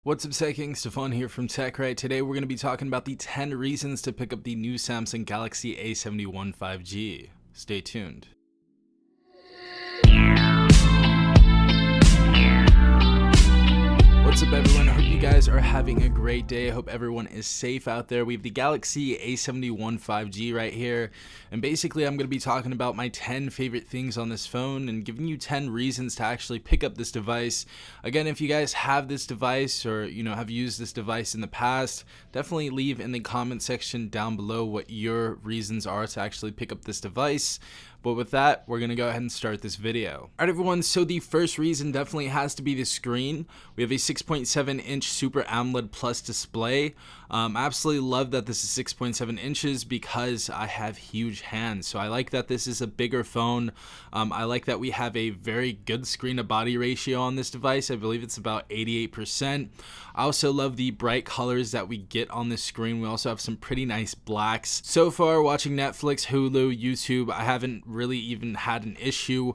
What's up, Psyching? Stefan here from TechRight. Today we're going to be talking about the 10 reasons to pick up the new Samsung Galaxy A71 5G. Stay tuned. What's up, everyone? I hope you guys are having a great day. I hope everyone is safe out there. We have the Galaxy A71 5G right here, and basically I'm going to be talking about my 10 favorite things on this phone and giving you 10 reasons to actually pick up this device. Again, if you guys have this device or have used this device in the past, definitely leave in the comment section down below what your reasons are to actually pick up this device. But with that, we're going to go ahead and start this video. Alright, everyone, so the first reason definitely has to be the screen. We have a 6.7 inch Super AMOLED Plus display. I absolutely love that this is 6.7 inches because I have huge hands. So I like that this is a bigger phone. I like that we have a very good screen to body ratio on this device. I believe it's about 88%. I also love the bright colors that we get on this screen. We also have some pretty nice blacks. So far, watching Netflix, Hulu, YouTube, I haven't really even had an issue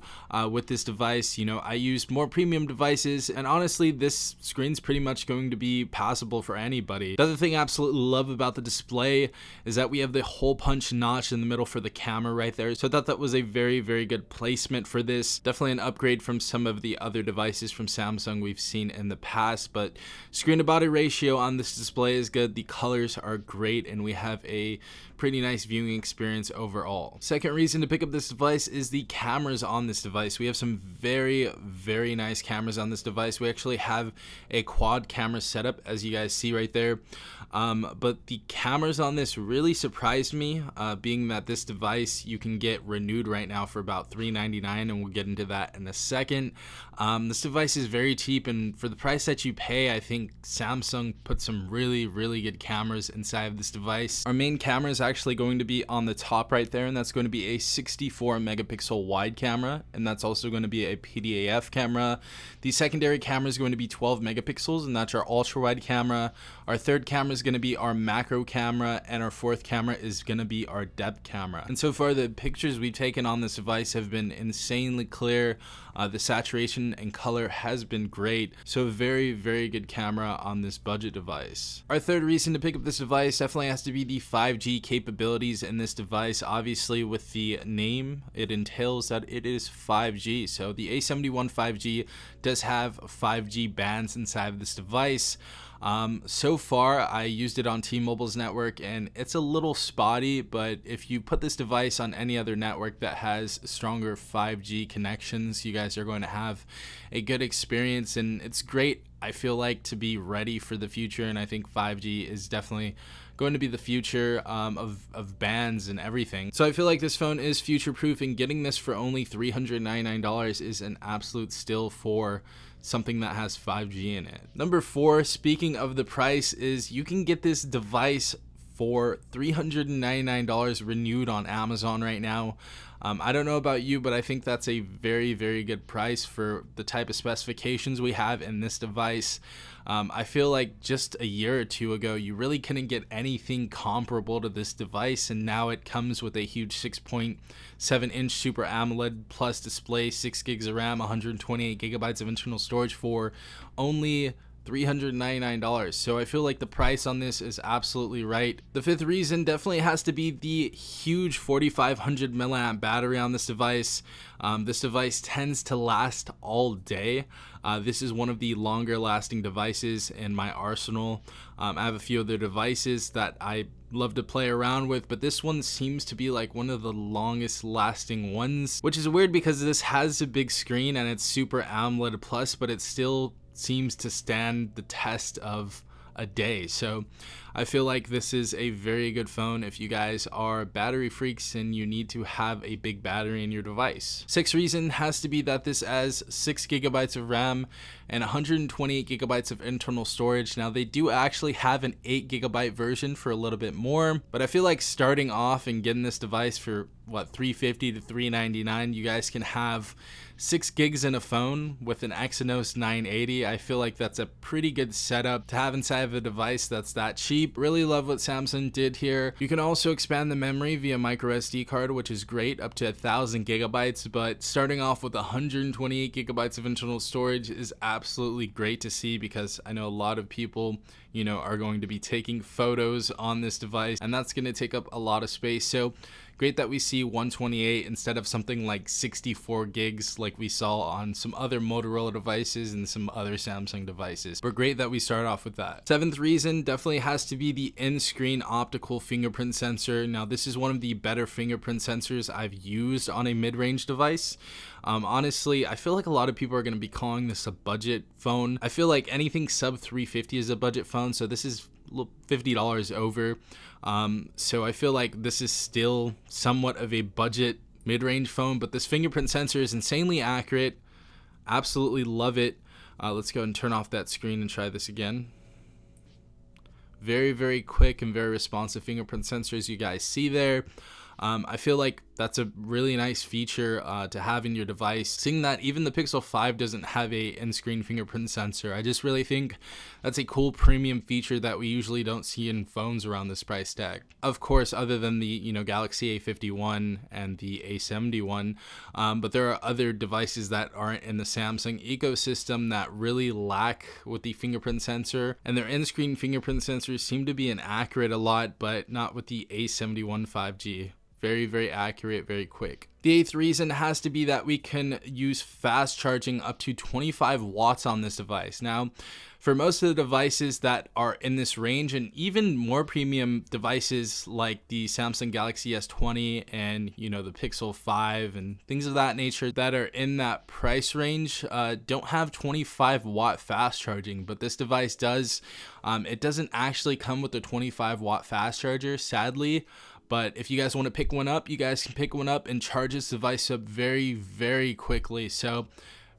with this device. I use more premium devices, and honestly, this screen's pretty much going to be passable for anybody. The other thing I absolutely love about the display is that we have the hole punch notch in the middle for the camera right there. So I thought that was a very, very good placement for this. Definitely an upgrade from some of the other devices from Samsung we've seen in the past, but screen to body ratio on this display is good. The colors are great, and we have a pretty nice viewing experience overall. Second reason to pick up this device is the cameras on this device. We have some very, very nice cameras on this device. We actually have a quad camera setup, as you guys see right there. But the cameras on this really surprised me, being that this device you can get renewed right now for about $399, and we'll get into that in a second. This device is very cheap, and for the price that you pay, I think Samsung put some really, really good cameras inside of this device. Our main camera is actually going to be on the top right there, and that's going to be a 64 megapixel wide camera, and that's also going to be a PDAF camera. The secondary camera is going to be 12 megapixels, and that's our ultra wide camera. Our third camera is going to be our macro camera, and our fourth camera is going to be our depth camera. And so far, the pictures we've taken on this device have been insanely clear. The saturation and color has been great, so very, very good camera on this budget device. Our third reason to pick up this device definitely has to be the 5G capabilities in this device. Obviously, with the name, it entails that it is 5G. So the A71 5G does have 5G bands inside of this device. So far, I used it on T-Mobile's network, and it's a little spotty, but if you put this device on any other network that has stronger 5G connections, you guys are going to have a good experience, and it's great, I feel like, to be ready for the future. And I think 5G is definitely going to be the future of bands and everything. So I feel like this phone is future proof, and getting this for only $399 is an absolute steal for something that has 5G in it. Number 4, speaking of the price, is you can get this device for $399 renewed on Amazon right now. I don't know about you, but I think that's a very, very good price for the type of specifications we have in this device. I feel like just a year or two ago, you really couldn't get anything comparable to this device, and now it comes with a huge 6.7 inch Super AMOLED Plus display, 6 gigs of RAM, 128 gigabytes of internal storage for only $399. So I feel like the price on this is absolutely right. The fifth reason definitely has to be the huge 4500 milliamp battery on this device. This device tends to last all day. This is one of the longer lasting devices in my arsenal. I have a few other devices that I love to play around with, but this one seems to be like one of the longest lasting ones, which is weird because this has a big screen and it's Super AMOLED Plus, but it still seems to stand the test of a day. So I feel like this is a very good phone if you guys are battery freaks and you need to have a big battery in your device. Sixth reason has to be that this has 6 gigabytes of RAM and 128 gigabytes of internal storage. Now, they do actually have an 8 gigabyte version for a little bit more, but I feel like starting off and getting this device for what, $350 to $399, you guys can have 6 gigs in a phone with an Exynos 980. I feel like that's a pretty good setup to have inside of a device that's that cheap. Really love what Samsung did here. You can also expand the memory via micro SD card, which is great, up to 1,000 gigabytes, but starting off with 128 gigabytes of internal storage is absolutely great to see, because I know a lot of people, are going to be taking photos on this device, and that's going to take up a lot of space. So great that we see 128 instead of something like 64 gigs like we saw on some other Motorola devices and some other Samsung devices. But great that we start off with that. Seventh reason definitely has to be the in-screen optical fingerprint sensor. Now, this is one of the better fingerprint sensors I've used on a mid-range device. Honestly, I feel like a lot of people are going to be calling this a budget phone. I feel like anything sub $350 is a budget phone, so this is $50 over. So I feel like this is still somewhat of a budget mid-range phone, but this fingerprint sensor is insanely accurate. Absolutely love it. Let's go and turn off that screen and try this again. Very, very quick and very responsive fingerprint sensor, as you guys see there. I feel like that's a really nice feature to have in your device. Seeing that even the Pixel 5 doesn't have a in-screen fingerprint sensor, I just really think that's a cool premium feature that we usually don't see in phones around this price tag. Of course, other than the Galaxy A51 and the A71, but there are other devices that aren't in the Samsung ecosystem that really lack with the fingerprint sensor, and their in-screen fingerprint sensors seem to be inaccurate a lot, but not with the A71 5G. Very, very accurate, very quick. The eighth reason has to be that we can use fast charging up to 25 watts on this device. Now, for most of the devices that are in this range, and even more premium devices like the Samsung Galaxy S20 and the Pixel 5 and things of that nature that are in that price range, don't have 25 watt fast charging, but this device does. It doesn't actually come with a 25 watt fast charger, sadly. But if you guys want to pick one up, you guys can pick one up and charge this device up very, very quickly. So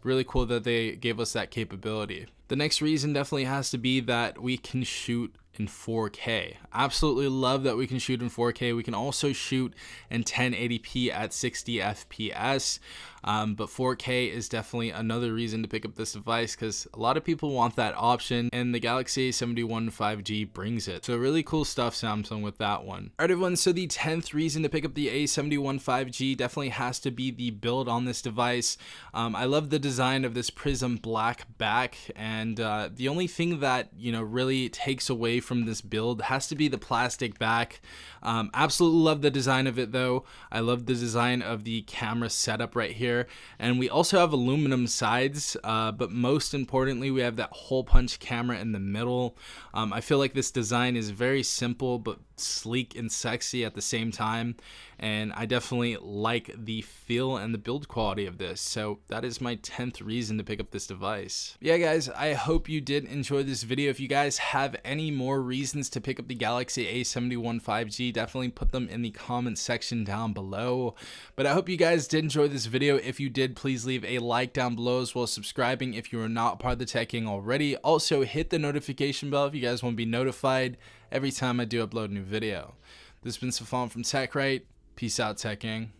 really cool that they gave us that capability. The next reason definitely has to be that we can shoot in 4K. Absolutely love that we can shoot in 4K. We can also shoot in 1080p at 60 FPS. But 4K is definitely another reason to pick up this device, because a lot of people want that option, and the Galaxy A71 5G brings it. So really cool stuff, Samsung, with that one. Alright everyone, so the 10th reason to pick up the A71 5G definitely has to be the build on this device. I love the design of this prism black back, and the only thing that really takes away from this build has to be the plastic back. Absolutely love the design of it though. I love the design of the camera setup right here. And we also have aluminum sides, but most importantly, we have that hole punch camera in the middle. I feel like this design is very simple but sleek and sexy at the same time, and I definitely like the feel and the build quality of this. So that is my 10th reason to pick up this device. Yeah guys, I hope you did enjoy this video. If you guys have any more reasons to pick up the Galaxy A71 5G, definitely put them in the comment section down below. But I hope you guys did enjoy this video. If you did, please leave a like down below, as well as subscribing if you are not part of the Tech Gang already. Also hit the notification bell if you guys want to be notified every time I do upload a new video. This has been Safan from TechRight. Peace out, Tech Gang.